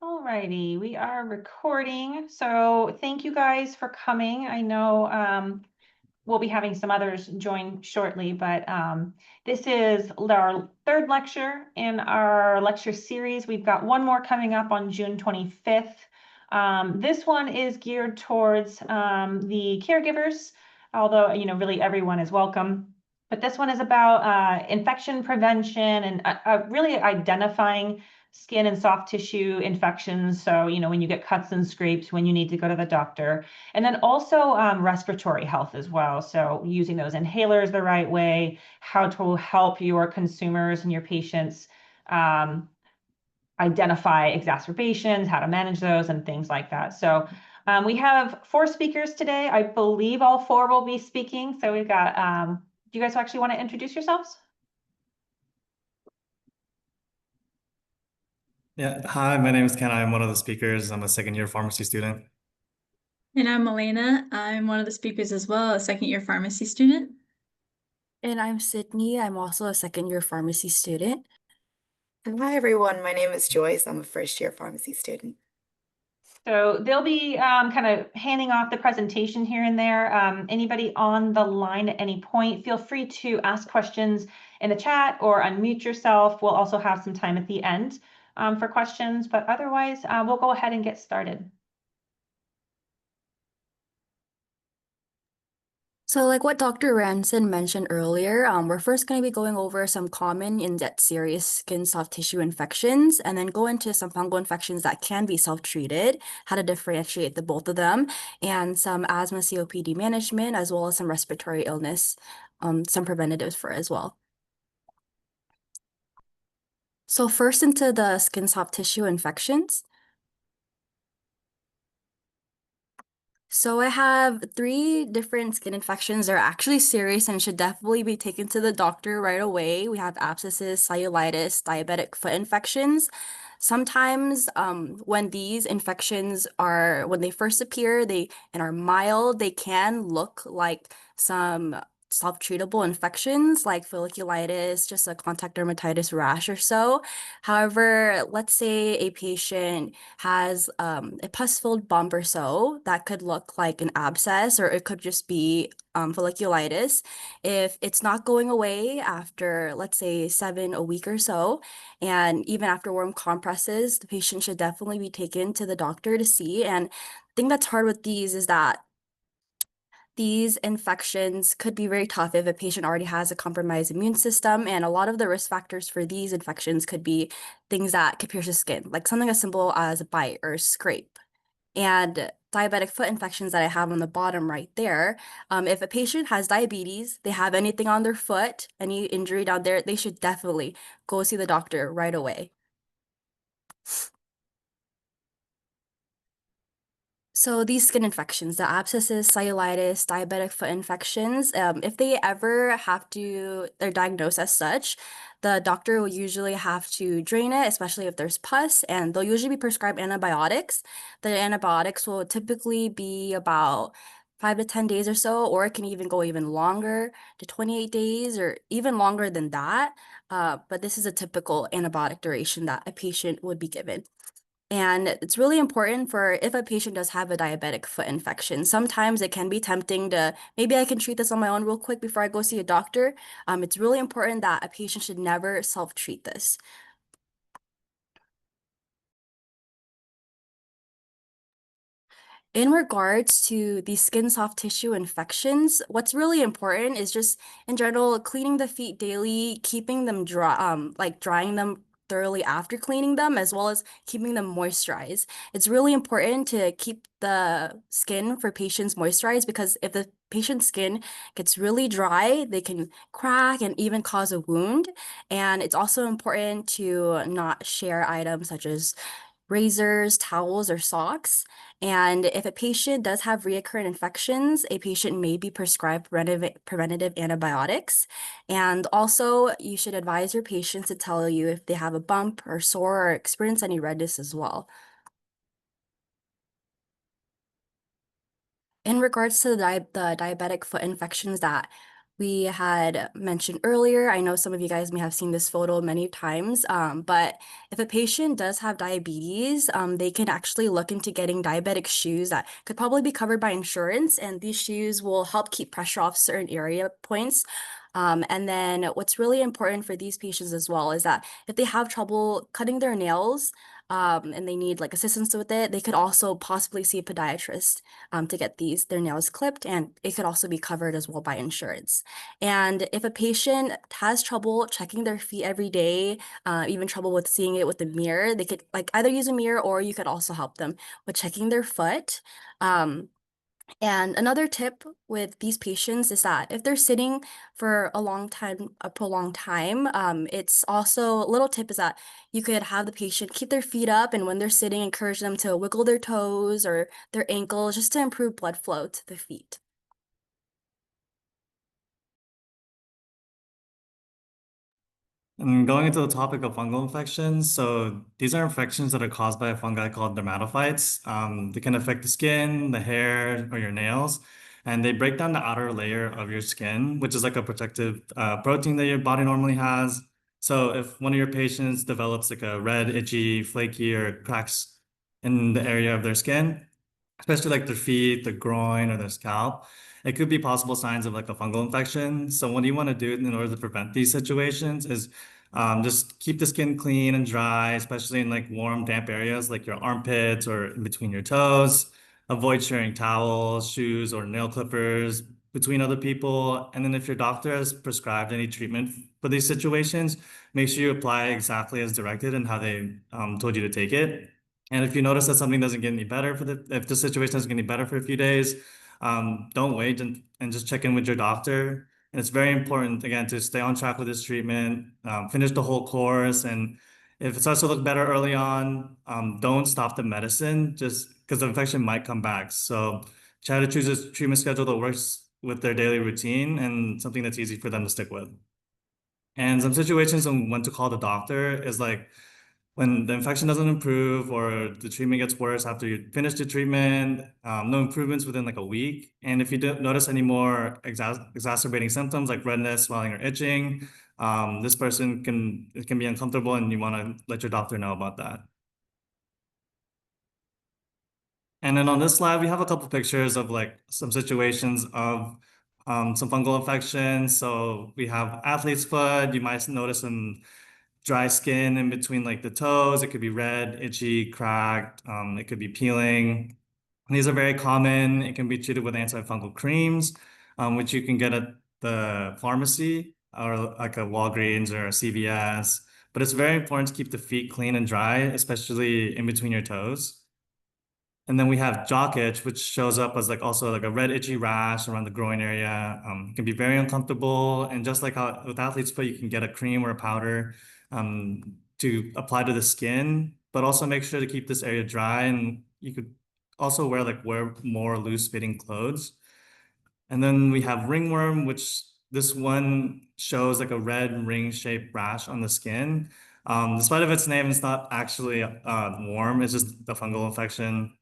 Alrighty, we are recording. So thank you guys for coming. I know we'll be having some others join shortly, but this is our third lecture in our lecture series. We've got one more coming up on June 25th. This one is geared towards the caregivers, although, really everyone is welcome. But this one is about infection prevention and really identifying skin and soft tissue infections. So, when you get cuts and scrapes, when you need to go to the doctor. And then also respiratory health as well. So using those inhalers the right way, how to help your consumers and your patients identify exacerbations, how to manage those, and things like that. So we have 4 speakers today. I believe all 4 will be speaking. So we've got, do you guys actually want to introduce yourselves? Yeah, hi, my name is Ken. I'm one of the speakers. I'm a second-year pharmacy student. And I'm Elena. I'm one of the speakers as well, a second-year pharmacy student. And I'm Sydney. I'm also a second-year pharmacy student. And hi, everyone. My name is Joyce. I'm a first-year pharmacy student. So they'll be kind of handing off the presentation here and there. Anybody on the line at any point, feel free to ask questions in the chat or unmute yourself. We'll also have some time at the end for questions, but otherwise we'll go ahead and get started. So like what Dr. Ranson mentioned earlier, we're first going to be going over some common and yet serious skin soft tissue infections, and then go into some fungal infections that can be self-treated, how to differentiate the both of them, and some asthma COPD management, as well as some respiratory illness, some preventatives for as well. So first into the skin soft tissue infections. So I have 3 different skin infections. They're actually serious and should definitely be taken to the doctor right away. We have abscesses, cellulitis, diabetic foot infections. Sometimes when these infections when they first appear, and are mild, they can look like some self-treatable infections like folliculitis, just a contact dermatitis rash or so. However, let's say a patient has a pus-filled bump or so that could look like an abscess, or it could just be folliculitis. If it's not going away after, let's say, a week or so, and even after warm compresses, the patient should definitely be taken to the doctor to see. And the thing that's hard with these is that these infections could be very tough if a patient already has a compromised immune system, and a lot of the risk factors for these infections could be things that could pierce the skin, like something as simple as a bite or a scrape. And diabetic foot infections that I have on the bottom right there, if a patient has diabetes, they have anything on their foot, any injury down there, they should definitely go see the doctor right away. So these skin infections, the abscesses, cellulitis, diabetic foot infections, if they're diagnosed as such, the doctor will usually have to drain it, especially if there's pus, and they'll usually be prescribed antibiotics. The antibiotics will typically be about 5 to 10 days or so, or it can even go even longer to 28 days or even longer than that. But this is a typical antibiotic duration that a patient would be given. And it's really important for if a patient does have a diabetic foot infection. Sometimes it can be tempting to, maybe I can treat this on my own real quick before I go see a doctor. It's really important that a patient should never self-treat this. In regards to the skin soft tissue infections, what's really important is just in general cleaning the feet daily, keeping them dry, like drying them thoroughly after cleaning them, as well as keeping them moisturized. It's really important to keep the skin for patients moisturized, because if the patient's skin gets really dry, they can crack and even cause a wound. And it's also important to not share items such as razors, towels, or socks. And if a patient does have recurrent infections, a patient may be prescribed preventative antibiotics. And also, you should advise your patients to tell you if they have a bump or sore or experience any redness as well. In regards to the diabetic foot infections that we had mentioned earlier. I know some of you guys may have seen this photo many times, but if a patient does have diabetes, they can actually look into getting diabetic shoes that could probably be covered by insurance, and these shoes will help keep pressure off certain area points. And then what's really important for these patients as well is that if they have trouble cutting their nails, and they need like assistance with it, they could also possibly see a podiatrist to get their nails clipped, and it could also be covered as well by insurance. And if a patient has trouble checking their feet every day, even trouble with seeing it with the mirror, they could like either use a mirror or you could also help them with checking their foot. And another tip with these patients is that if they're sitting for a prolonged time, it's also a little tip is that you could have the patient keep their feet up, and when they're sitting, encourage them to wiggle their toes or their ankles just to improve blood flow to the feet. And going into the topic of fungal infections, so these are infections that are caused by a fungi called dermatophytes. They can affect the skin, the hair, or your nails, and they break down the outer layer of your skin, which is like a protective protein that your body normally has. So if one of your patients develops like a red, itchy, flaky, or cracks in the area of their skin, especially like their feet, the groin, or their scalp, it could be possible signs of like a fungal infection. So what you want to do in order to prevent these situations is just keep the skin clean and dry, especially in like warm, damp areas like your armpits or in between your toes. Avoid sharing towels, shoes, or nail clippers between other people. And then if your doctor has prescribed any treatment for these situations, make sure you apply exactly as directed and how they told you to take it. And if you notice that something doesn't get any better if the situation doesn't get any better for a few days, don't wait and just check in with your doctor. And it's very important, again, to stay on track with this treatment, finish the whole course. And if it starts to look better early on, don't stop the medicine just because the infection might come back. So try to choose a treatment schedule that works with their daily routine and something that's easy for them to stick with. And some situations on when to call the doctor is like when the infection doesn't improve or the treatment gets worse after you finish the treatment, no improvements within like a week. And if you don't notice any more exacerbating symptoms like redness, swelling, or itching, this person it can be uncomfortable and you want to let your doctor know about that. And then on this slide, we have a couple pictures of like some situations of some fungal infections. So we have athlete's foot. You might notice some dry skin in between like the toes. It could be red, itchy, cracked. It could be peeling. And these are very common. It can be treated with antifungal creams, which you can get at the pharmacy or like a Walgreens or a CVS. But it's very important to keep the feet clean and dry, especially in between your toes. And then we have jock itch, which shows up as like also like a red itchy rash around the groin area. It can be very uncomfortable. And just like how with athlete's foot, you can get a cream or a powder to apply to the skin, but also make sure to keep this area dry. And you could also wear more loose fitting clothes. And then we have ringworm, which this one shows like a red ring shaped rash on the skin. Despite of its name, it's not actually worm, it's just the fungal infection.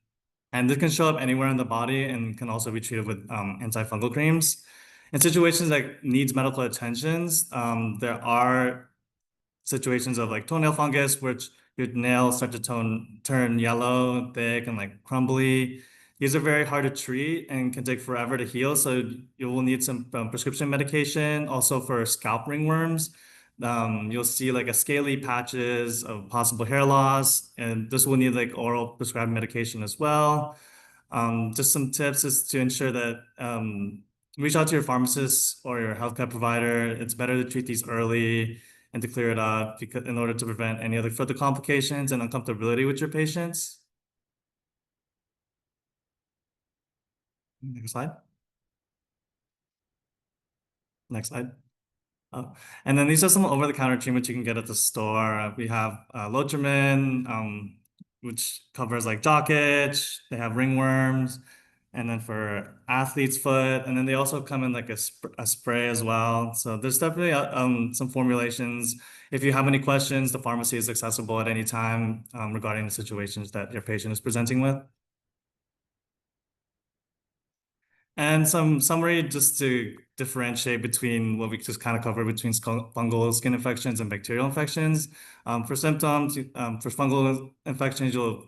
And this can show up anywhere in the body and can also be treated with antifungal creams. In situations that needs medical attentions, there are situations of like toenail fungus, which your nails start to turn yellow, thick, and like crumbly. These are very hard to treat and can take forever to heal. So you will need some prescription medication. Also for scalp ringworms, you'll see like a scaly patches of possible hair loss, and this will need like oral prescribed medication as well. Just some tips is to ensure that reach out to your pharmacist or your healthcare provider. It's better to treat these early and to clear it up because in order to prevent any other further complications and uncomfortability with your patients. Next slide. Next slide. Oh, and then these are some over-the-counter treatments you can get at the store. We have Lotrimin, which covers like jock itch. They have ringworms, and then for athlete's foot, and then they also come in like a spray as well. So there's definitely some formulations. If you have any questions, the pharmacy is accessible at any time regarding the situations that your patient is presenting with. And some summary just to differentiate between what we just kind of covered between fungal skin infections and bacterial infections. For symptoms, for fungal infections, you'll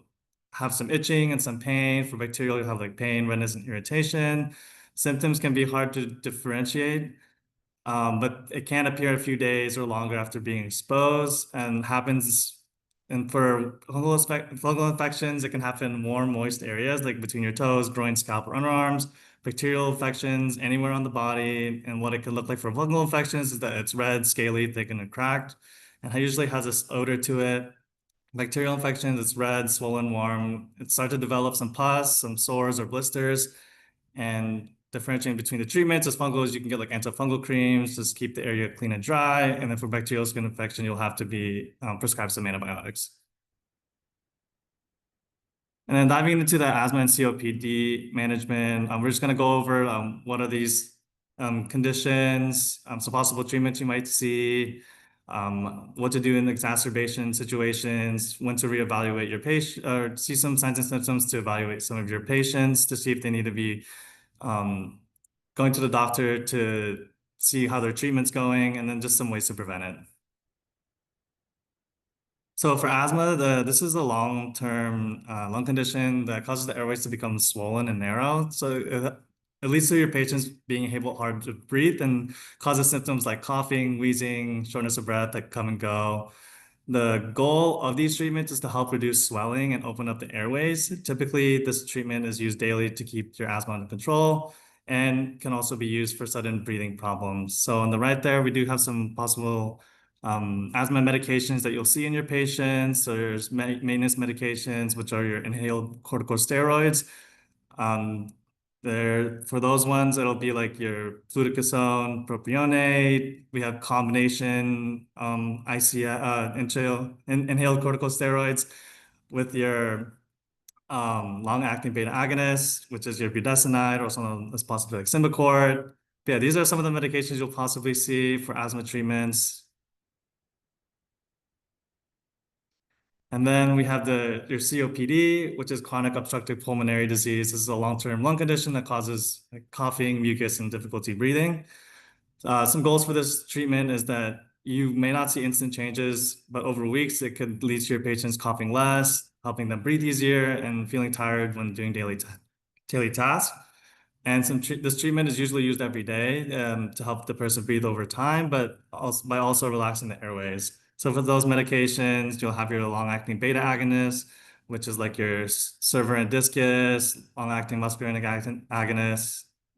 have some itching and some pain. For bacterial, you'll have like pain, redness, and irritation. Symptoms can be hard to differentiate, but it can appear a few days or longer after being exposed and happens. And for fungal infections, it can happen in warm, moist areas like between your toes, groin, scalp, or underarms. Bacterial infections anywhere on the body. And what it can look like for fungal infections is that it's red, scaly, thickened, and cracked. And it usually has this odor to it. Bacterial infections, it's red, swollen, warm. It starts to develop some pus, some sores or blisters. And differentiating between the treatments, as fungal, you can get like antifungal creams, just keep the area clean and dry. And then for bacterial skin infection, you'll have to be prescribed some antibiotics. And then diving into the asthma and COPD management, we're just going to go over what are these conditions, some possible treatments you might see, what to do in exacerbation situations, when to reevaluate your patient, or see some signs and symptoms to evaluate some of your patients to see if they need to be going to the doctor to see how their treatment's going, and then just some ways to prevent it. So for asthma, this is a long-term lung condition that causes the airways to become swollen and narrow. So it leads to your patients being hard to breathe and causes symptoms like coughing, wheezing, shortness of breath that come and go. The goal of these treatments is to help reduce swelling and open up the airways. Typically, this treatment is used daily to keep your asthma under control and can also be used for sudden breathing problems. So on the right there, we do have some possible asthma medications that you'll see in your patients. So there's maintenance medications, which are your inhaled corticosteroids. For those ones, it'll be like your fluticasone, propionate. We have combination inhaled corticosteroids with your long-acting beta agonist, which is your budesonide, or something that's possibly like Symbicort. But yeah, these are some of the medications you'll possibly see for asthma treatments. And then we have your COPD, which is chronic obstructive pulmonary disease. This is a long-term lung condition that causes like, coughing, mucus, and difficulty breathing. Some goals for this treatment is that you may not see instant changes, but over weeks, it could lead to your patients coughing less, helping them breathe easier, and feeling tired when doing daily tasks. And this treatment is usually used every day to help the person breathe over time, but by also relaxing the airways. So for those medications, you'll have your long-acting beta agonist, which is like your Cervarant discus, long-acting muscarinic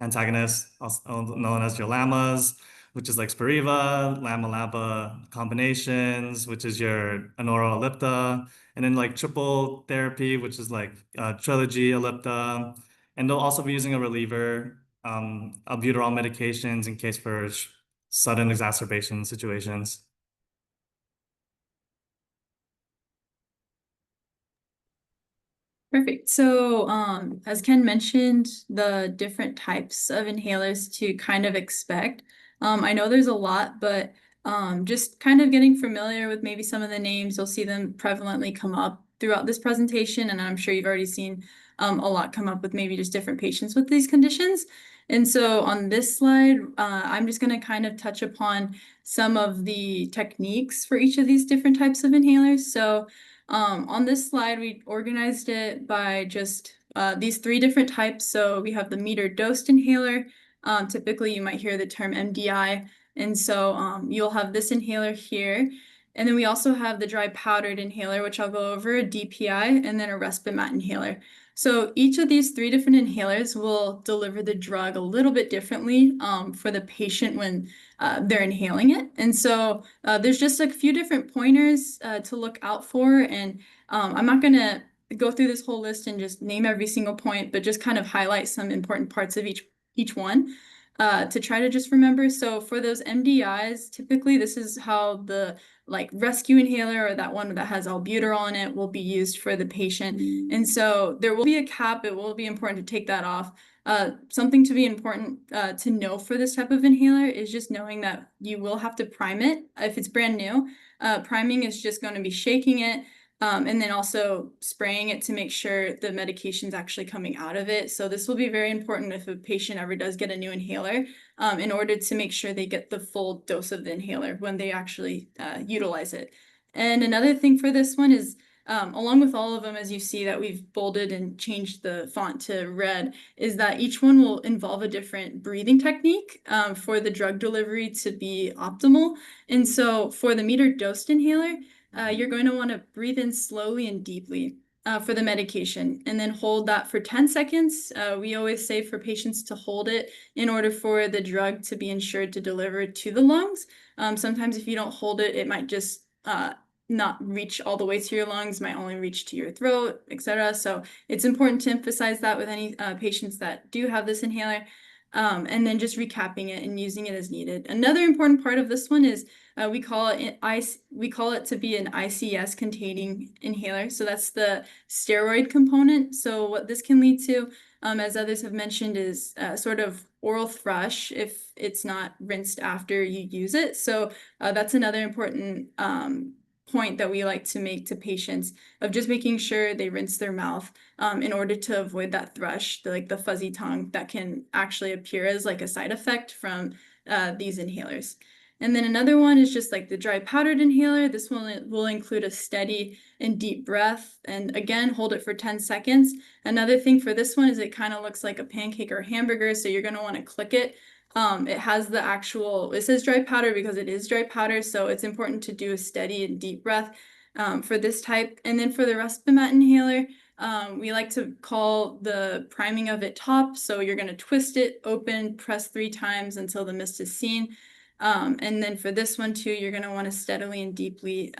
antagonist, also known as your LAMAs, which is like Spiriva, LAMA-LABA combinations, which is your Anoro Ellipta, and then like triple therapy, which is like Trilogy Ellipta. And they'll also be using a reliever, albuterol medications in case for sudden exacerbation situations. Perfect. So, as Ken mentioned, the different types of inhalers to kind of expect. I know there's a lot, but just kind of getting familiar with maybe some of the names, you'll see them prevalently come up throughout this presentation, and I'm sure you've already seen a lot come up with maybe just different patients with these conditions. And so on this slide, I'm just going to kind of touch upon some of the techniques for each of these different types of inhalers. So on this slide, we organized it by just these three different types. So we have the metered-dosed inhaler. Typically, you might hear the term MDI. And so you'll have this inhaler here. And then we also have the dry powdered inhaler, which I'll go over, a DPI, and then a Respimat inhaler. So each of these three different inhalers will deliver the drug a little bit differently for the patient when they're inhaling it. And so there's just a few different pointers to look out for. And I'm not going to go through this whole list and just name every single point, but just kind of highlight some important parts of each one to try to just remember. So for those MDIs, typically this is how the like rescue inhaler or that one that has albuterol in it will be used for the patient. And so there will be a cap. It will be important to take that off. Something to be important to know for this type of inhaler is just knowing that you will have to prime it if it's brand new. Priming is just going to be shaking it And then also spraying it to make sure the medication's actually coming out of it. So this will be very important if a patient ever does get a new inhaler, in order to make sure they get the full dose of the inhaler when they actually utilize it. And another thing for this one is, along with all of them, as you see that we've bolded and changed the font to red, is that each one will involve a different breathing technique for the drug delivery to be optimal. And so for the metered dosed inhaler, you're going to want to breathe in slowly and deeply for the medication, and then hold that for 10 seconds. We always say for patients to hold it in order for the drug to be ensured to deliver to the lungs. Sometimes if you don't hold it, it might just not reach all the way to your lungs, might only reach to your throat, etc. So it's important to emphasize that with any patients that do have this inhaler. And then just recapping it and using it as needed. Another important part of this one is we call it to be an ICS containing inhaler. So that's the steroid component. So what this can lead to, as others have mentioned, is sort of oral thrush if it's not rinsed after you use it. So that's another important point that we like to make to patients, of just making sure they rinse their mouth in order to avoid that thrush, like the fuzzy tongue that can actually appear as like a side effect from these inhalers. And then another one is just like the dry powdered inhaler. This one will include a steady and deep breath, and again, hold it for 10 seconds. Another thing for this one is it kind of looks like a pancake or hamburger, so you're going to want to click it. It has the actual, it says dry powder because it is dry powder, so it's important to do a steady and deep breath for this type. And then for the Respimat inhaler, we like to call the priming of it top. So you're going to twist it open, press 3 times until the mist is seen. And then for this one too, you're going to want to steadily and deeply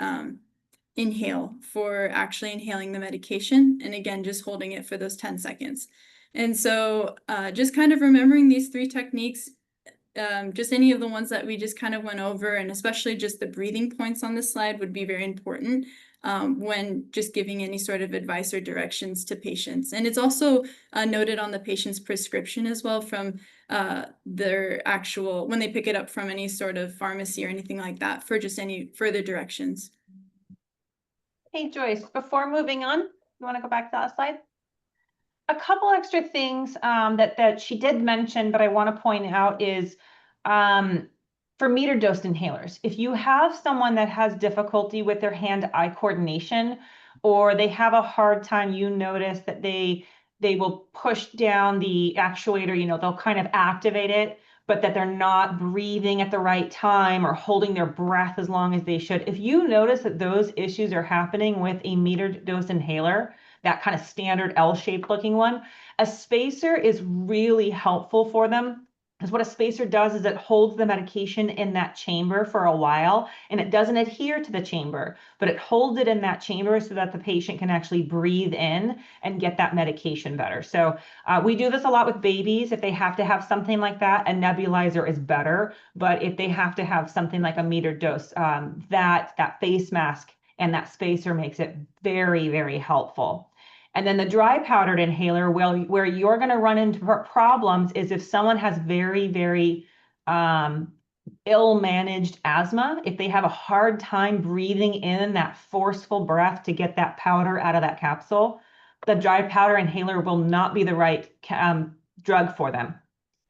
inhale for actually inhaling the medication. And again, just holding it for those 10 seconds. And so just kind of remembering these 3 techniques, just any of the ones that we just kind of went over, and especially just the breathing points on this slide would be very important when just giving any sort of advice or directions to patients. And it's also noted on the patient's prescription as well from their actual, when they pick it up from any sort of pharmacy or anything like that, for just any further directions. Hey, Joyce, before moving on, you want to go back to that slide? A couple extra things that she did mention, but I want to point out is for meter dosed inhalers, if you have someone that has difficulty with their hand-eye coordination, or they have a hard time, you notice that they will push down the actuator, they'll kind of activate it, but that they're not breathing at the right time or holding their breath as long as they should. If you notice that those issues are happening with a metered dose inhaler, that kind of standard L-shaped looking one, a spacer is really helpful for them. Because what a spacer does is it holds the medication in that chamber for a while, and it doesn't adhere to the chamber, but it holds it in that chamber so that the patient can actually breathe in and get that medication better. So we do this a lot with babies. If they have to have something like that, a nebulizer is better. But if they have to have something like a metered dose, that face mask and that spacer makes it very, very helpful. And then the dry powdered inhaler, where you're going to run into problems is if someone has very, very ill-managed asthma, if they have a hard time breathing in that forceful breath to get that powder out of that capsule, the dry powder inhaler will not be the right drug for them.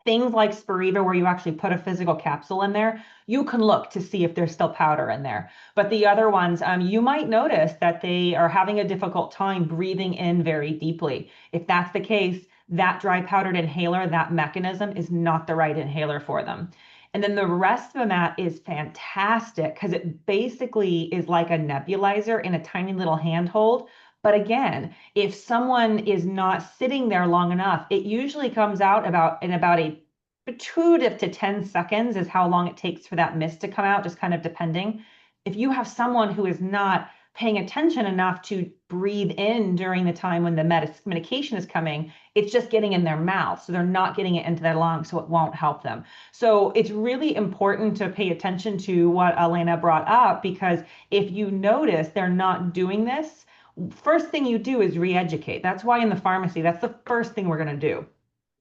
Things like Spiriva, where you actually put a physical capsule in there, you can look to see if there's still powder in there. But the other ones, you might notice that they are having a difficult time breathing in very deeply. If that's the case, that dry powdered inhaler, that mechanism is not the right inhaler for them. And then the Respimat is fantastic because it basically is like a nebulizer in a tiny little handhold. But again, if someone is not sitting there long enough, it usually comes out in about a 2 to 10 seconds is how long it takes for that mist to come out, just kind of depending. If you have someone who is not paying attention enough to breathe in during the time when the medication is coming, it's just getting in their mouth. So they're not getting it into their lungs, so it won't help them. So it's really important to pay attention to what Elena brought up, because if you notice they're not doing this, first thing you do is re-educate. That's why in the pharmacy, that's the first thing we're going to do.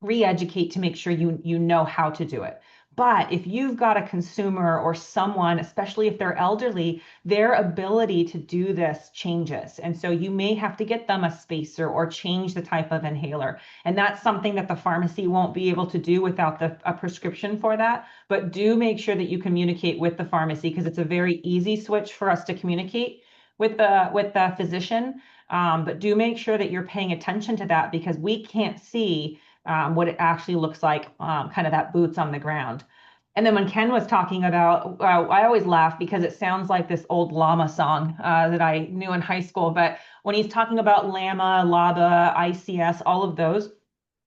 Re-educate to make sure you know how to do it. But if you've got a consumer or someone, especially if they're elderly, their ability to do this changes. And so you may have to get them a spacer or change the type of inhaler. And that's something that the pharmacy won't be able to do without a prescription for that. But do make sure that you communicate with the pharmacy, because it's a very easy switch for us to communicate with the physician. But do make sure that you're paying attention to that, because we can't see what it actually looks like, kind of that boots on the ground. And then when Ken was talking about, I always laugh because it sounds like this old llama song that I knew in high school. But when he's talking about LAMA, LABA, ICS, all of those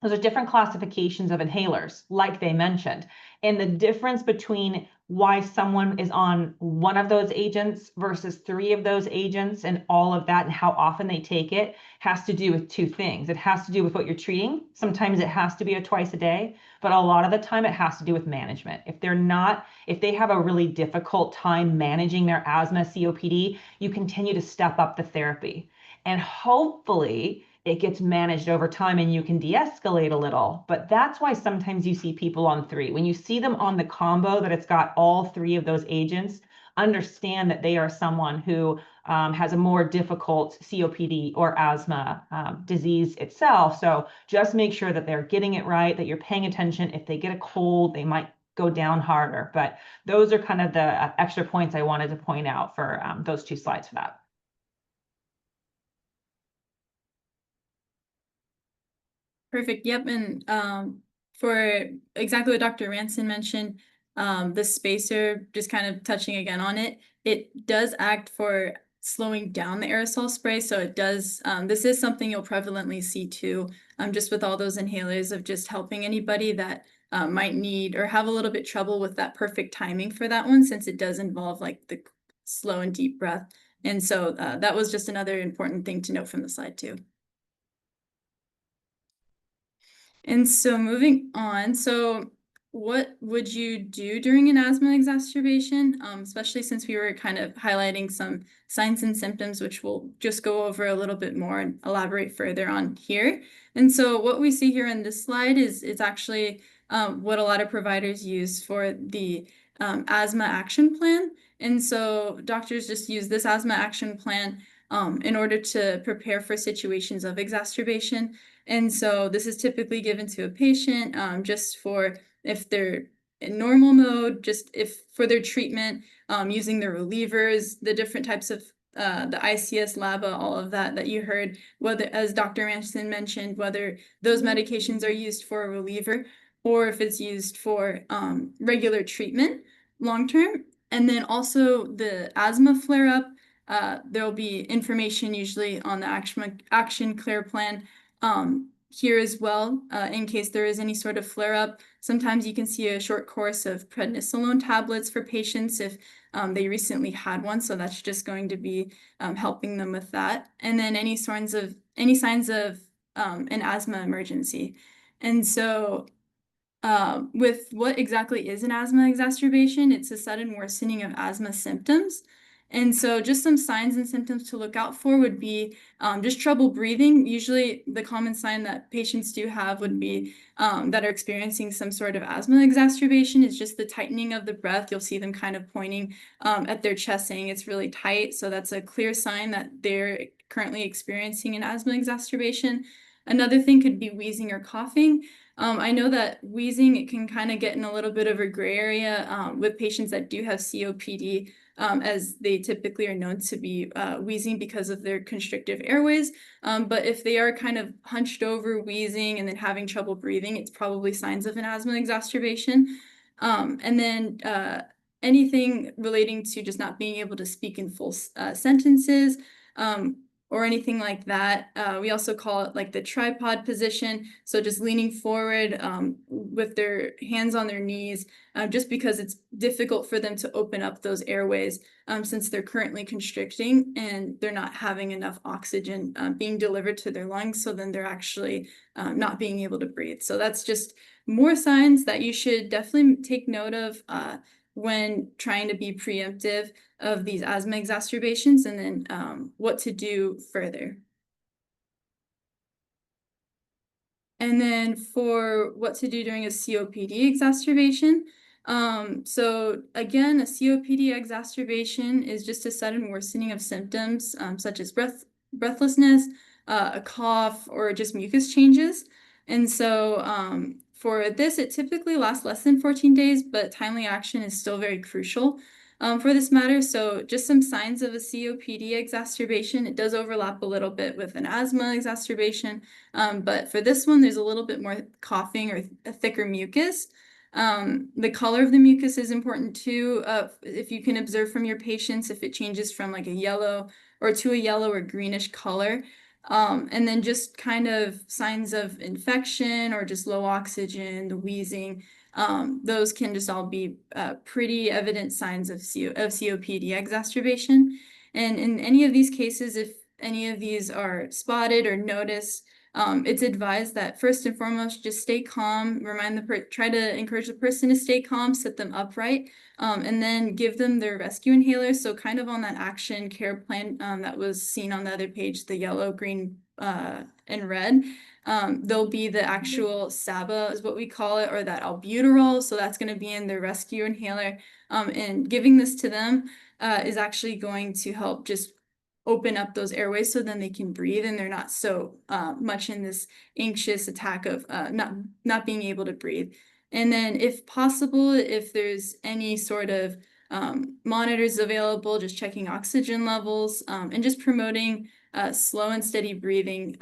are different classifications of inhalers, like they mentioned. And the difference between why someone is on one of those agents versus 3 of those agents and all of that and how often they take it has to do with 2 things. It has to do with what you're treating. Sometimes it has to be a twice a day, but a lot of the time it has to do with management. If they have a really difficult time managing their asthma, COPD, you continue to step up the therapy. And hopefully it gets managed over time and you can de-escalate a little. But that's why sometimes you see people on 3. When you see them on the combo that it's got all 3 of those agents, understand that they are someone who has a more difficult COPD or asthma disease itself. So just make sure that they're getting it right, that you're paying attention. If they get a cold, they might go down harder. But those are kind of the extra points I wanted to point out for those 2 slides for that. Perfect. Yep. And for exactly what Dr. Ranson mentioned, the spacer, just kind of touching again on it, it does act for slowing down the aerosol spray. So it does, this is something you'll prevalently see too, just with all those inhalers, of just helping anybody that might need or have a little bit trouble with that perfect timing for that one, since it does involve like the slow and deep breath. And so that was just another important thing to note from the slide too. And so moving on, so what would you do during an asthma exacerbation, especially since we were kind of highlighting some signs and symptoms, which we'll just go over a little bit more and elaborate further on here. And so what we see here in this slide is it's actually what a lot of providers use for the asthma action plan. And so doctors just use this asthma action plan in order to prepare for situations of exacerbation. And so this is typically given to a patient just for if they're in normal mode, just if for their treatment, using their relievers, the different types of the ICS, LABA, all of that you heard, whether, as Dr. Ranson mentioned, whether those medications are used for a reliever or if it's used for regular treatment long-term. And then also the asthma flare-up, there'll be information usually on the action clear plan here as well, in case there is any sort of flare-up. Sometimes you can see a short course of prednisolone tablets for patients if they recently had one, so that's just going to be helping them with that. And then any signs of an asthma emergency. And so with what exactly is an asthma exacerbation, it's a sudden worsening of asthma symptoms. And so just some signs and symptoms to look out for would be just trouble breathing. Usually the common sign that patients do have would be that are experiencing some sort of asthma exacerbation is just the tightening of the breath. You'll see them kind of pointing at their chest saying it's really tight. So that's a clear sign that they're currently experiencing an asthma exacerbation. Another thing could be wheezing or coughing. I know that wheezing, it can kind of get in a little bit of a gray area with patients that do have COPD, as they typically are known to be wheezing because of their constrictive airways. But if they are kind of hunched over wheezing and then having trouble breathing, it's probably signs of an asthma exacerbation. And then anything relating to just not being able to speak in full sentences, or anything like that. We also call it like the tripod position. So just leaning forward with their hands on their knees, just because it's difficult for them to open up those airways since they're currently constricting and they're not having enough oxygen being delivered to their lungs. So then they're actually not being able to breathe. So that's just more signs that you should definitely take note of when trying to be preemptive of these asthma exacerbations, and then what to do further. And then for what to do during a COPD exacerbation, So again, a COPD exacerbation is just a sudden worsening of symptoms, such as breathlessness, a cough, or just mucus changes. And so for this, it typically lasts less than 14 days, but timely action is still very crucial for this matter. So just some signs of a COPD exacerbation. It does overlap a little bit with an asthma exacerbation, but for this one, there's a little bit more coughing or a thicker mucus. The color of the mucus is important too. If you can observe from your patients, if it changes from like a yellow or to a yellow or greenish color. And then just kind of signs of infection or just low oxygen, the wheezing. Those can just all be pretty evident signs of COPD exacerbation. And in any of these cases, if any of these are spotted or noticed, it's advised that first and foremost, just stay calm, try to encourage the person to stay calm, sit them upright, and then give them their rescue inhaler. So kind of on that action care plan that was seen on the other page, the yellow, green, and red, there'll be the actual SABA is what we call it, or that albuterol. So that's going to be in their rescue inhaler. And giving this to them is actually going to help just open up those airways so then they can breathe and they're not so much in this anxious attack of not being able to breathe. And then if possible, if there's any sort of monitors available, just checking oxygen levels and just promoting slow and steady breathing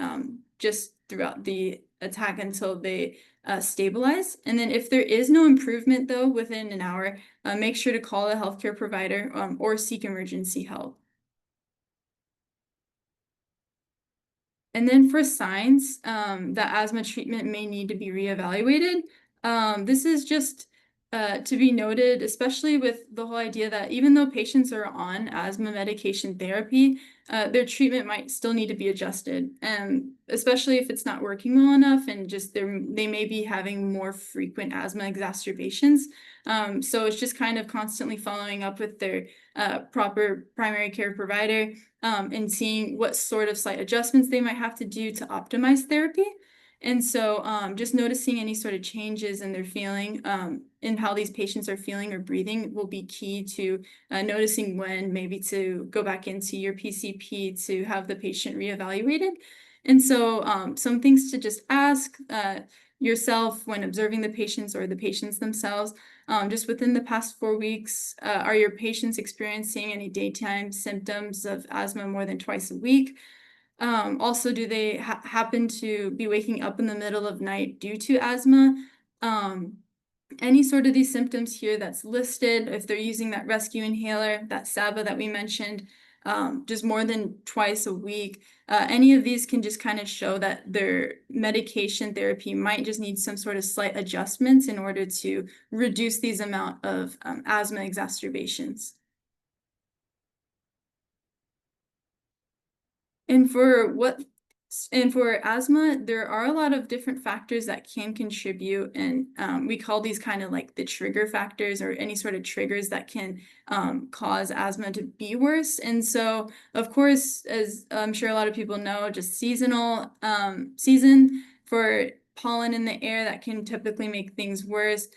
just throughout the attack until they stabilize. And then if there is no improvement though within an hour, make sure to call a healthcare provider or seek emergency help. And then for signs that asthma treatment may need to be reevaluated, this is just to be noted, especially with the whole idea that even though patients are on asthma medication therapy, their treatment might still need to be adjusted, especially if it's not working well enough and just they may be having more frequent asthma exacerbations. So it's just kind of constantly following up with their proper primary care provider and seeing what sort of slight adjustments they might have to do to optimize therapy. And so just noticing any sort of changes in their feeling in how these patients are feeling or breathing will be key to noticing when maybe to go back into your PCP to have the patient reevaluated. And so some things to just ask yourself when observing the patients or the patients themselves. Just within the past 4 weeks, are your patients experiencing any daytime symptoms of asthma more than twice a week? Also, do they happen to be waking up in the middle of night due to asthma? Any sort of these symptoms here that's listed, if they're using that rescue inhaler, that SABA that we mentioned, just more than twice a week, any of these can just kind of show that their medication therapy might just need some sort of slight adjustments in order to reduce these amount of asthma exacerbations. And for asthma, there are a lot of different factors that can contribute, and we call these kind of like the trigger factors or any sort of triggers that can cause asthma to be worse. And so, of course, as I'm sure a lot of people know, just season for pollen in the air that can typically make things worse.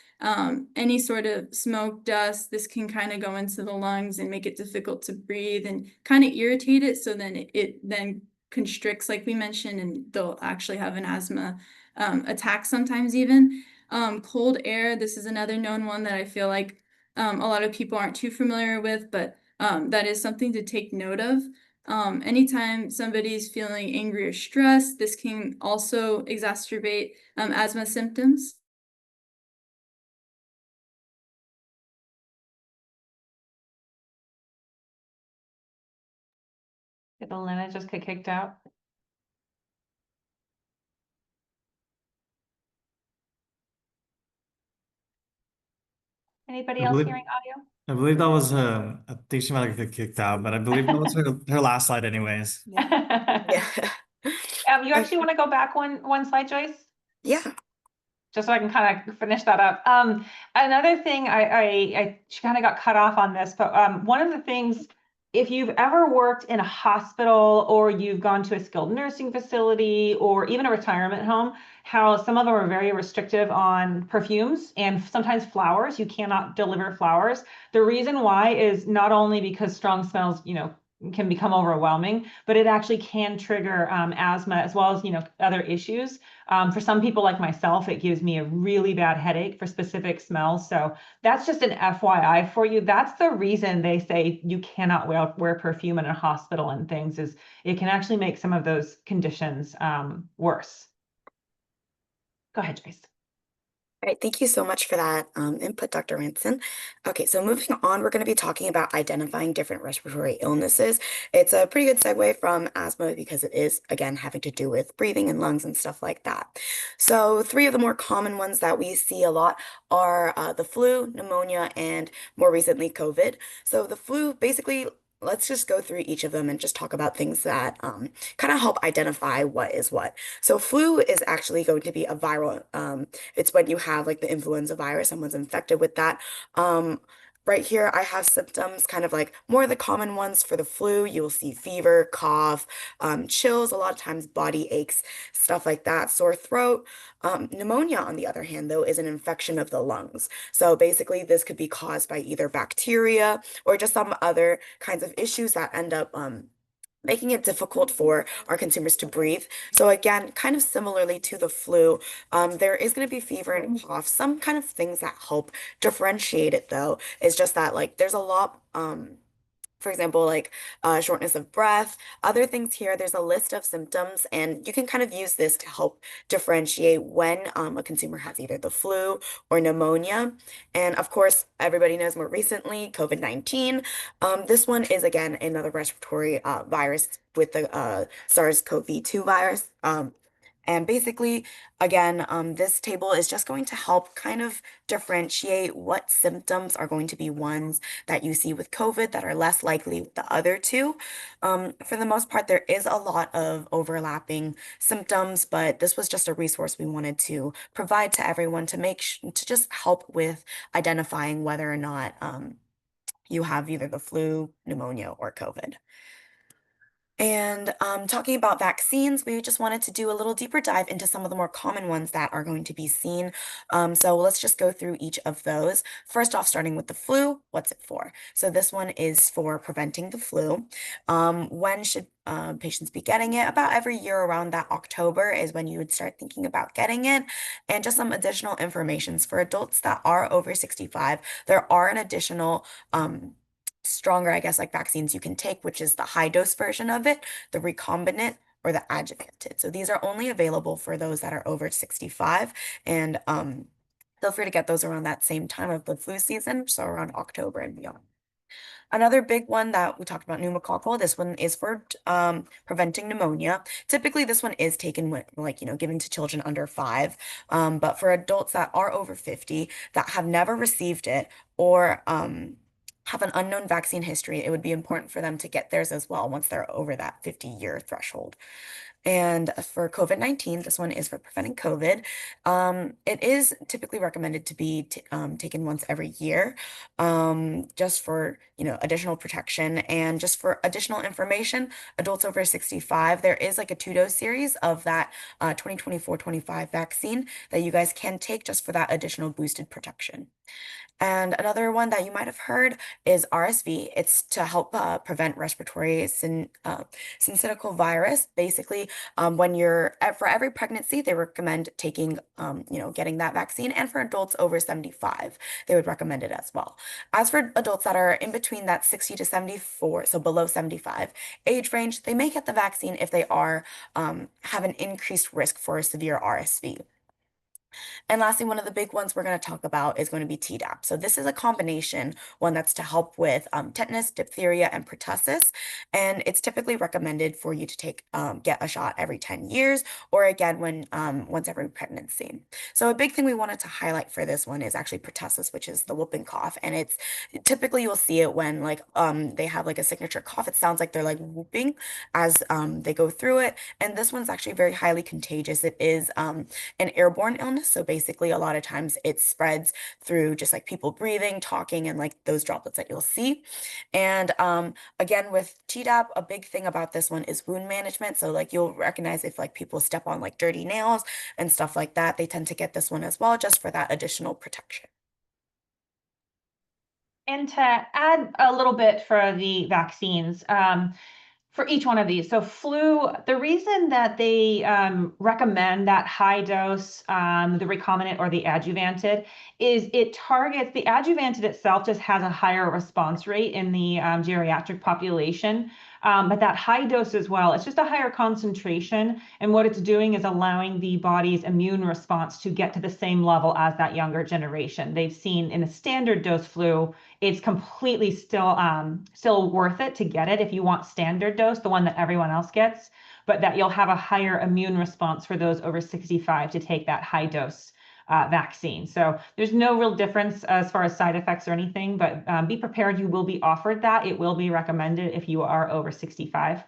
Any sort of smoke, dust, this can kind of go into the lungs and make it difficult to breathe and kind of irritate it. So then it then constricts, like we mentioned, and they'll actually have an asthma attack sometimes even. Cold air, this is another known one that I feel like a lot of people aren't too familiar with, but that is something to take note of. Anytime somebody's feeling angry or stressed, this can also exacerbate asthma symptoms. Did Elena just get kicked out? Anybody I else believe- hearing audio? I believe that was I think she might have get kicked out, but I believe that was her last slide anyways. Yeah. You actually want to go back one slide, Joyce? Yeah. Just so I can kind of finish that up. Another thing, she kind of got cut off on this, but one of the things if you've ever worked in a hospital or you've gone to a skilled nursing facility or even a retirement home, how some of them are very restrictive on perfumes and sometimes flowers. You cannot deliver flowers. The reason why is not only because strong smells, can become overwhelming, but it actually can trigger asthma as well as, other issues. For some people like myself, it gives me a really bad headache for specific smells. So that's just an FYI for you. That's the reason they say you cannot wear perfume in a hospital and things, is it can actually make some of those conditions worse. Go ahead, Joyce. All right, thank you so much for that input, Dr. Ranson. Okay, so moving on, we're going to be talking about identifying different respiratory illnesses. It's a pretty good segue from asthma because it is, again, having to do with breathing and lungs and stuff like that. So 3 of the more common ones that we see a lot are the flu, pneumonia, and more recently, COVID. So the flu, basically, let's just go through each of them and just talk about things that kind of help identify what is what. So flu is actually going to be a viral, it's when you have like the influenza virus, someone's infected with that. Right here, I have symptoms, kind of like more of the common ones for the flu. You will see fever, cough, chills, a lot of times body aches, stuff like that, sore throat. Pneumonia, on the other hand, though, is an infection of the lungs. So basically, this could be caused by either bacteria or just some other kinds of issues that end up making it difficult for our consumers to breathe. So again, kind of similarly to the flu, there is going to be fever and cough. Some kind of things that help differentiate it, though, is just that like there's a lot, for example, like shortness of breath, other things here. There's a list of symptoms, and you can kind of use this to help differentiate when a consumer has either the flu or pneumonia. And of course, everybody knows more recently, COVID-19. This one is, again, another respiratory virus with the SARS-CoV-2 virus. And basically, again, this table is just going to help kind of differentiate what symptoms are going to be ones that you see with COVID that are less likely with the other two. For the most part, there is a lot of overlapping symptoms, but this was just a resource we wanted to provide to everyone to to just help with identifying whether or not you have either the flu, pneumonia, or COVID. And talking about vaccines, we just wanted to do a little deeper dive into some of the more common ones that are going to be seen. So let's just go through each of those. First off, starting with the flu, what's it for? So this one is for preventing the flu. When should patients be getting it? About every year around that October is when you would start thinking about getting it. And just some additional information for adults that are over 65, there are an additional stronger, I guess, like vaccines you can take, which is the high dose version of it, the recombinant or the adjuvanted. So these are only available for those that are over 65, and feel free to get those around that same time of the flu season, so around October and beyond. Another big one that we talked about, pneumococcal, this one is for preventing pneumonia. Typically, this one is taken with, given to children under 5. But for adults that are over 50 that have never received it or have an unknown vaccine history, it would be important for them to get theirs as well once they're over that 50-year threshold. And for COVID-19, this one is for preventing COVID. It is typically recommended to be taken once every year, just for, additional protection and just for additional information. Adults over 65, there is like a 2-dose series of that 2024-25 vaccine that you guys can take just for that additional boosted protection. And another one that you might have heard is RSV. It's to help prevent respiratory syncytial virus. Basically, when for every pregnancy, they recommend taking, getting that vaccine. And for adults over 75, they would recommend it as well. As for adults that are in between that 60 to 74, so below 75 age range, they may get the vaccine if they are have an increased risk for a severe RSV. And lastly, one of the big ones we're going to talk about is going to be Tdap. So this is a combination, one that's to help with tetanus, diphtheria, and pertussis. And it's typically recommended for you to get a shot every 10 years, or again, when once every pregnancy. So a big thing we wanted to highlight for this one is actually pertussis, which is the whooping cough. And it's typically you'll see it when they have like a signature cough. It sounds like they're like whooping as they go through it. And this one's actually very highly contagious. It is an airborne illness. illness. So basically, a lot of times it spreads through just like people breathing, talking, and like those droplets that you'll see. And again, with Tdap, a big thing about this one is wound management. So like you'll recognize if like people step on like dirty nails and stuff like that, they tend to get this one as well, just for that additional protection. And to add a little bit for the vaccines, for each one of these. So flu, the reason that they recommend that high dose, the recombinant or the adjuvanted, is it targets, the adjuvanted itself just has a higher response rate in the geriatric population. But that high dose as well, it's just a higher concentration. And what it's doing is allowing the body's immune response to get to the same level as that younger generation. They've seen in a standard dose flu, it's completely still worth it to get it if you want standard dose, the one that everyone else gets, but that you'll have a higher immune response for those over 65 to take that high dose vaccine. So there's no real difference as far as side effects or anything, but be prepared, you will be offered that. It will be recommended if you are over 65.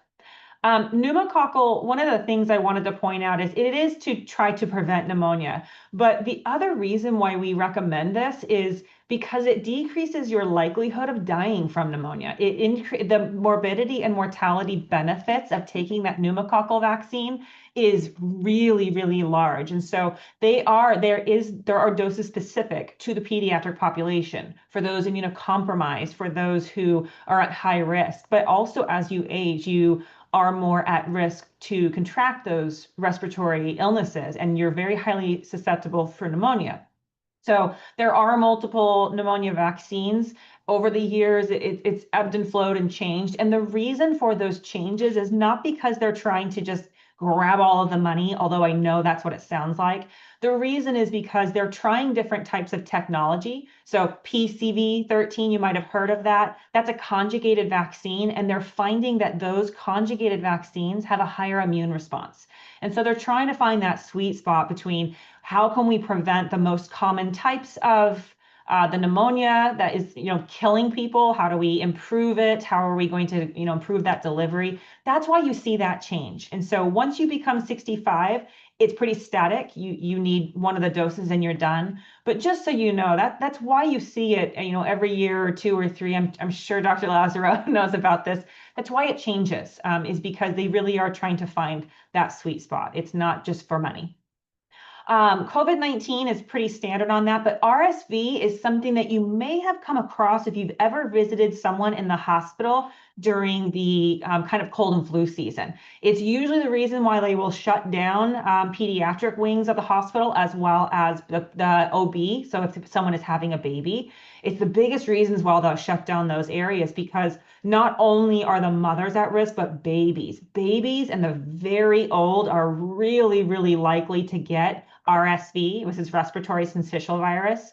Pneumococcal, one of the things I wanted to point out is it is to try to prevent pneumonia. But the other reason why we recommend this is because it decreases your likelihood of dying from pneumonia. The morbidity and mortality benefits of taking that pneumococcal vaccine is really, really large. And so there are doses specific to the pediatric population for those immunocompromised, for those who are at high risk, but also as you age, you are more at risk to contract those respiratory illnesses, and you're very highly susceptible for pneumonia. So there are multiple pneumonia vaccines. Over the years, it's ebbed and flowed and changed. And the reason for those changes is not because they're trying to just grab all of the money, although I know that's what it sounds like. The reason is because they're trying different types of technology. So PCV13, you might have heard of that. That's a conjugated vaccine, and they're finding that those conjugated vaccines have a higher immune response. And so they're trying to find that sweet spot between how can we prevent the most common types of the pneumonia that is, killing people? How do we improve it? How are we going to, improve that delivery? That's why you see that change. And so once you become 65, it's pretty static. You need one of the doses and you're done. But just so you know, that's why you see it, every year or 2 or 3. I'm sure Dr. Lazaro knows about this. That's why it changes, is because they really are trying to find that sweet spot. It's not just for money. COVID-19 is pretty standard on that, but RSV is something that you may have come across if you've ever visited someone in the hospital during the kind of cold and flu season. It's usually the reason why they will shut down pediatric wings of the hospital as well as the OB. So if someone is having a baby, it's the biggest reasons why they'll shut down those areas, because not only are the mothers at risk, but babies and the very old are really, really likely to get RSV, which is respiratory syncytial virus.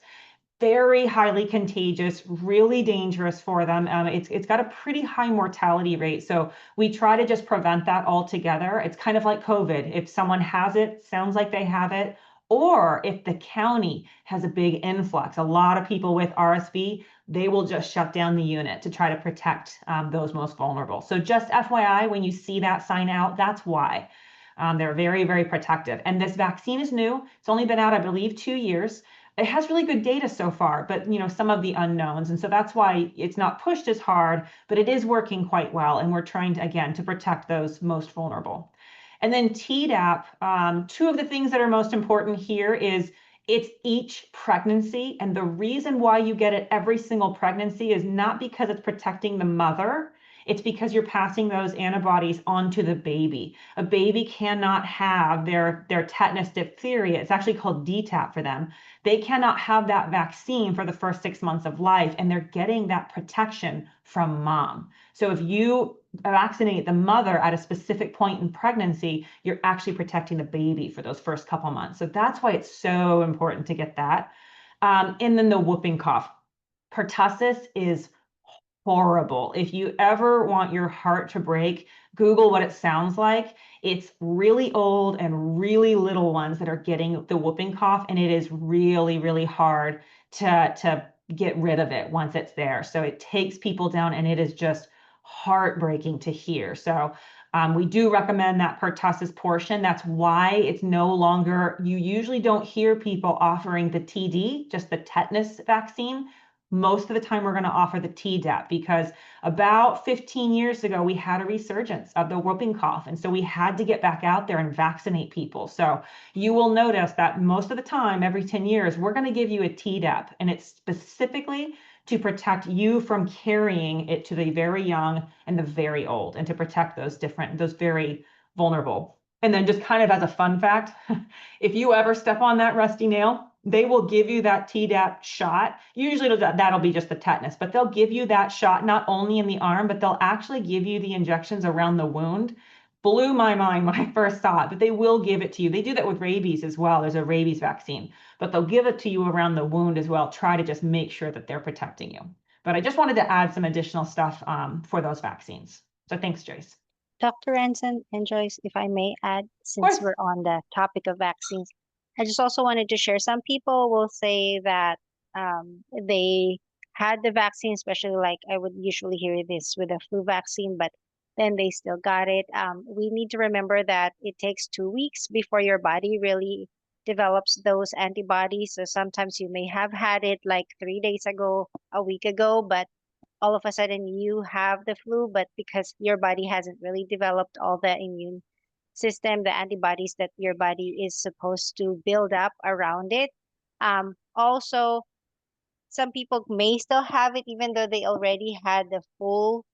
Very highly contagious, really dangerous for them. It's got a pretty high mortality rate. So we try to just prevent that altogether. It's kind of like COVID. If someone has it, sounds like they have it, or if the county has a big influx, a lot of people with RSV, they will just shut down the unit to try to protect those most vulnerable. So just FYI, when you see that sign out, that's why. They're very, very protective. And this vaccine is new. It's only been out, I believe, 2 years. It has really good data so far, but some of the unknowns. And so that's why it's not pushed as hard, but it is working quite well. And we're trying to, again, to protect those most vulnerable. And then Tdap, 2 of the things that are most important here is it's each pregnancy. And the reason why you get it every single pregnancy is not because it's protecting the mother. It's because you're passing those antibodies onto the baby. A baby cannot have their tetanus diphtheria. It's actually called DTaP for them. They cannot have that vaccine for the first 6 months of life, and they're getting that protection from mom. So if you vaccinate the mother at a specific point in pregnancy, you're actually protecting the baby for those first couple months. So that's why it's so important to get that. And then the whooping cough. Pertussis is horrible. If you ever want your heart to break, Google what it sounds like. It's really old and really little ones that are getting the whooping cough, and it is really, really hard to get rid of it once it's there. So it takes people down, and it is just heartbreaking to hear. So We do recommend that pertussis portion. That's why it's no longer, you usually don't hear people offering the TD, just the tetanus vaccine. Most of the time we're going to offer the Tdap because about 15 years ago, we had a resurgence of the whooping cough. And so we had to get back out there and vaccinate people. So you will notice that most of the time, every 10 years, we're going to give you a Tdap, and it's specifically to protect you from carrying it to the very young and the very old, and to protect those very vulnerable. And then just kind of as a fun fact, if you ever step on that rusty nail, they will give you that Tdap shot. Usually that'll be just the tetanus, but they'll give you that shot not only in the arm, but they'll actually give you the injections around the wound. Blew my mind when I first saw it, but they will give it to you. They do that with rabies as well. There's a rabies vaccine, but they'll give it to you around the wound as well. Try to just make sure that they're protecting you. But I just wanted to add some additional stuff for those vaccines. So thanks, Joyce. Dr. Ranson and Joyce, if I may add, course. since we're on the topic of vaccines, I just also wanted to share. Some people will say that they had the vaccine, especially like I would usually hear this with a flu vaccine, but then they still got it. We need to remember that it takes 2 weeks before your body really develops those antibodies. So sometimes you may have had it like 3 days ago, a week ago, but all of a sudden you have the flu, but because your body hasn't really developed all the immune system, the antibodies that your body is supposed to build up around it. Also, some people may still have it even though they already had the full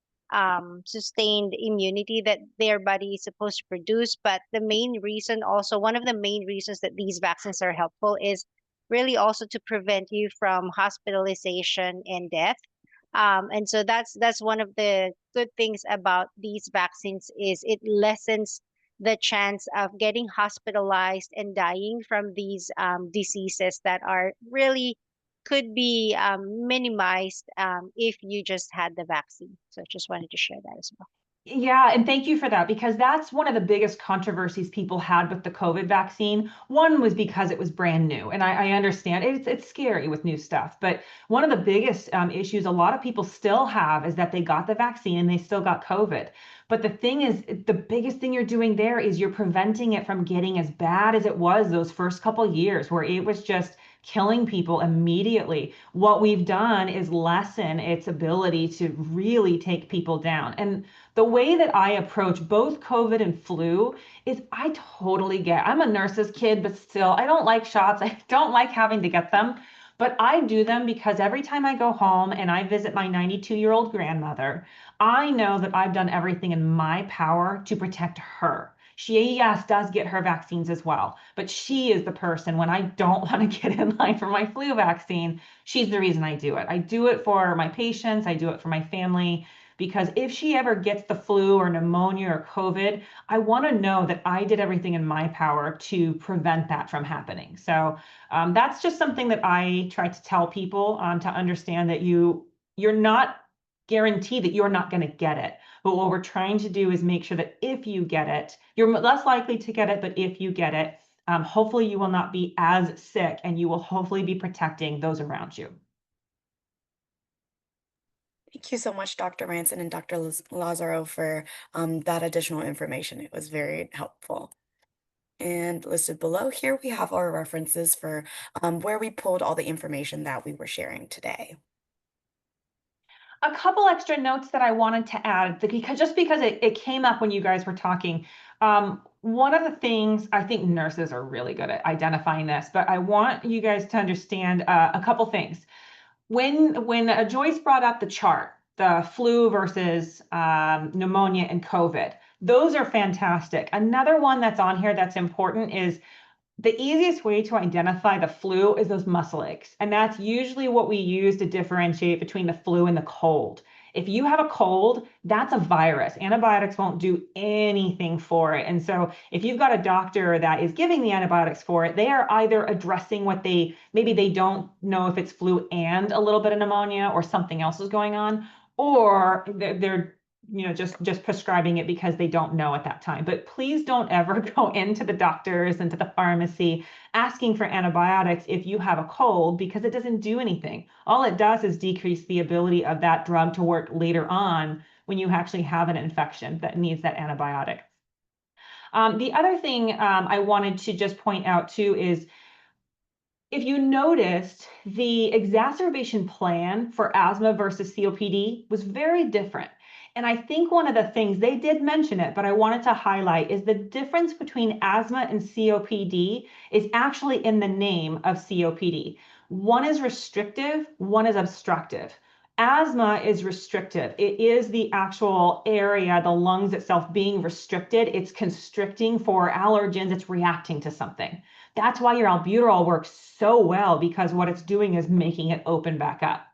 sustained immunity that their body is supposed to produce. But the main reason also, one of the main reasons that these vaccines are helpful is really also to prevent you from hospitalization and death. And so that's one of the good things about these vaccines is it lessens the chance of getting hospitalized and dying from these diseases that are really could be minimized if you just had the vaccine. So I just wanted to share that as well. Yeah, and thank you for that, because that's one of the biggest controversies people had with the COVID vaccine. One was because it was brand new, and I understand it's scary with new stuff. But one of the biggest issues a lot of people still have is that they got the vaccine and they still got COVID. But the thing is, the biggest thing you're doing there is you're preventing it from getting as bad as it was those first couple years, where it was just killing people immediately. What we've done is lessen its ability to really take people down. And the way that I approach both COVID and flu is I totally I'm a nurse's kid, but still, I don't like shots. I don't like having to get them, but I do them because every time I go home and I visit my 92-year-old grandmother, I know that I've done everything in my power to protect her. She, yes, does get her vaccines as well, but she is the person when I don't want to get in line for my flu vaccine, she's the reason I do it. I do it for my patients. I do it for my family. Because if she ever gets the flu or pneumonia or COVID, I want to know that I did everything in my power to prevent that from happening. So that's just something that I try to tell people to understand that you're not guaranteed that you're not going to get it. But what we're trying to do is make sure that if you get it, you're less likely to get it, but if you get it, hopefully you will not be as sick and you will hopefully be protecting those around you. Thank you so much, Dr. Ranson and Dr. Lazaro, for that additional information. It was very helpful. And listed below here, we have our references for where we pulled all the information that we were sharing today. A couple extra notes that I wanted to add, because it came up when you guys were talking. One of the things, I think nurses are really good at identifying this, but I want you guys to understand a couple things. When Joyce brought up the chart, the flu versus pneumonia and COVID, those are fantastic. Another one that's on here that's important is the easiest way to identify the flu is those muscle aches. And that's usually what we use to differentiate between the flu and the cold. If you have a cold, that's a virus. Antibiotics won't do anything for it. And so if you've got a doctor that is giving the antibiotics for it, they are either addressing maybe they don't know if it's flu and a little bit of pneumonia or something else is going on, or they're just prescribing it because they don't know at that time. But please don't ever go into the doctors and to the pharmacy asking for antibiotics if you have a cold, because it doesn't do anything. All it does is decrease the ability of that drug to work later on when you actually have an infection that needs that antibiotic. The other thing I wanted to just point out too is, if you noticed, the exacerbation plan for asthma versus COPD was very different. And I think one of the things, they did mention it, but I wanted to highlight, is the difference between asthma and COPD is actually in the name of COPD. One is restrictive, one is obstructive. Asthma is restrictive. It is the actual area, the lungs itself being restricted. It's constricting for allergens. It's reacting to something. That's why your albuterol works so well, because what it's doing is making it open back up.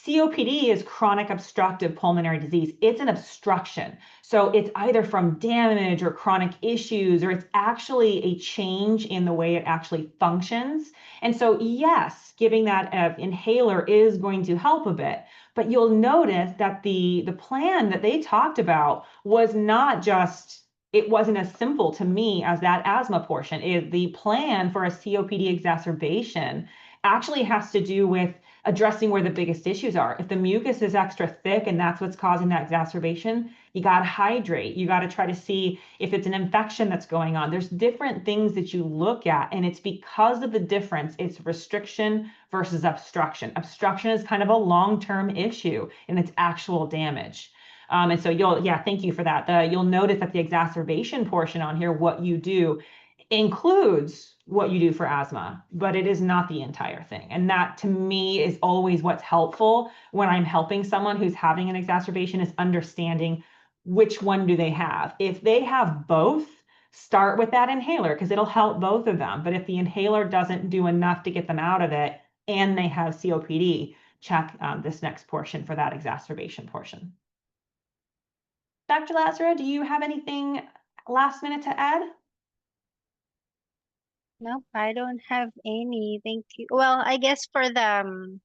COPD is chronic obstructive pulmonary disease. It's an obstruction. So it's either from damage or chronic issues, or it's actually a change in the way it actually functions. And so, yes, giving that inhaler is going to help a bit, but you'll notice that the plan that they talked about was not just, it wasn't as simple to me as that asthma portion. The plan for a COPD exacerbation actually has to do with addressing where the biggest issues are. If the mucus is extra thick and that's what's causing that exacerbation, you got to hydrate. You got to try to see if it's an infection that's going on. There's different things that you look at, and it's because of the difference. It's restriction versus obstruction. Obstruction is kind of a long-term issue and it's actual damage. And so thank you for that. You'll notice that the exacerbation portion on here, what you do, includes what you do for asthma, but it is not the entire thing. And that, to me, is always what's helpful when I'm helping someone who's having an exacerbation, is understanding which one do they have. If they have both, start with that inhaler because it'll help both of them. But if the inhaler doesn't do enough to get them out of it and they have COPD, check this next portion for that exacerbation portion. Dr. Lazara, do you have anything last minute to add? Nope, I don't have any. Thank you. Well, I guess for the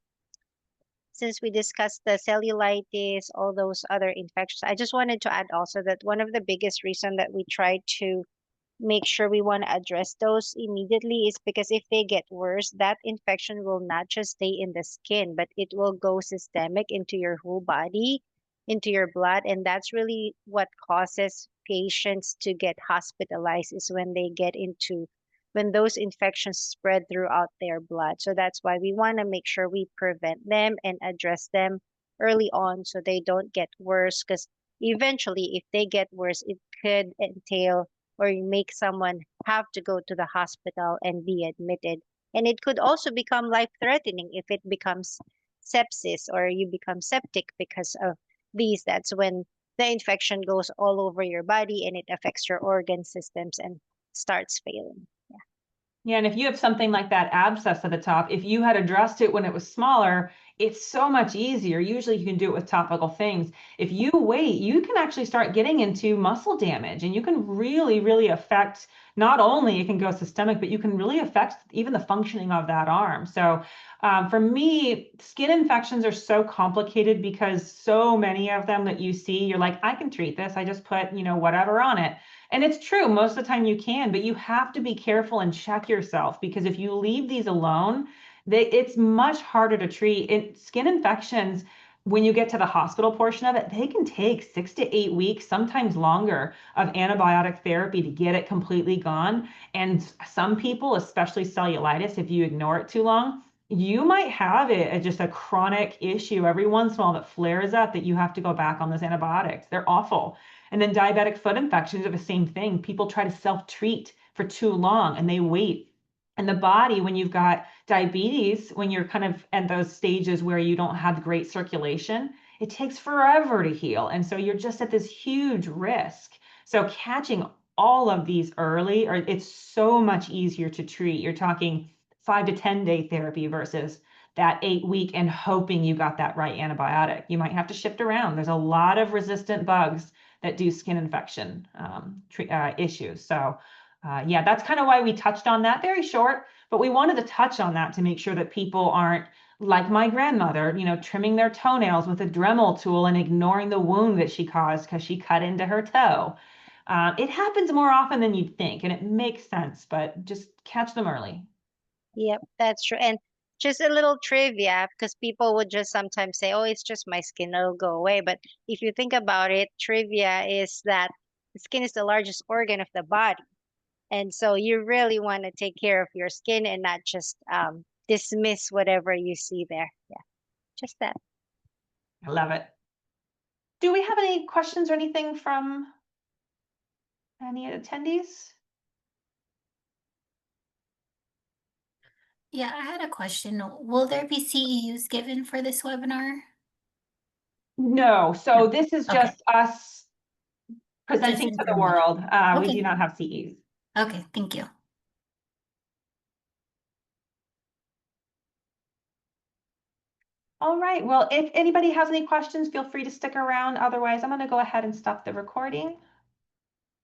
since we discussed the cellulitis, all those other infections, I just wanted to add also that one of the biggest reason that we try to make sure we want to address those immediately is because if they get worse, that infection will not just stay in the skin, but it will go systemic into your whole body, into your blood. And that's really what causes patients to get hospitalized, is when those infections spread throughout their blood. So that's why we want to make sure we prevent them and address them early on so they don't get worse. Because eventually, if they get worse, it could entail or you make someone have to go to the hospital and be admitted. And it could also become life-threatening if it becomes sepsis or you become septic because of these. That's when the infection goes all over your body and it affects your organ systems and starts failing. Yeah, and if you have something like that abscess at the top, if you had addressed it when it was smaller, it's so much easier. Usually you can do it with topical things. If you wait, you can actually start getting into muscle damage, and you can really, really affect, not only it can go systemic, but you can really affect even the functioning of that arm. So for me, skin infections are so complicated because so many of them that you see, you're like, I can treat this. I just put, whatever on it. And it's true, most of the time you can, but you have to be careful and check yourself, because if you leave these alone, it's much harder to treat. Skin infections, when you get to the hospital portion of it, they can take 6 to 8 weeks, sometimes longer, of antibiotic therapy to get it completely gone. And some people, especially cellulitis, if you ignore it too long, you might have it as just a chronic issue every once in a while that flares up that you have to go back on those antibiotics. They're awful. And then diabetic foot infections are the same thing. People try to self-treat for too long and they wait. And the body, when you've got diabetes, when you're kind of at those stages where you don't have great circulation, it takes forever to heal. And so you're just at this huge risk. So catching all of these early, it's so much easier to treat. You're talking 5 to 10 day therapy versus that 8 week and hoping you got that right antibiotic. You might have to shift around. There's a lot of resistant bugs that do skin infection issues. So that's kind of why we touched on that, very short, but we wanted to touch on that to make sure that people aren't like my grandmother, trimming their toenails with a Dremel tool and ignoring the wound that she caused because she cut into her toe. It happens more often than you'd think, and it makes sense, but just catch them early. Yep, that's true. And just a little trivia, because people would just sometimes say, oh, it's just my skin, it'll go away. But if you think about it, trivia is that the skin is the largest organ of the body. And so you really want to take care of your skin and not just dismiss whatever you see there. Yeah, just that. I love it. Do we have any questions or anything from any attendees? Yeah, I had a question. Will there be CEUs given for this webinar? No, so No. this is Okay. just us presenting to the informative. world. We Okay. do not have CEs. Okay, thank you. All right, well, if anybody has any questions, feel free to stick around. Otherwise, I'm going to go ahead and stop the recording.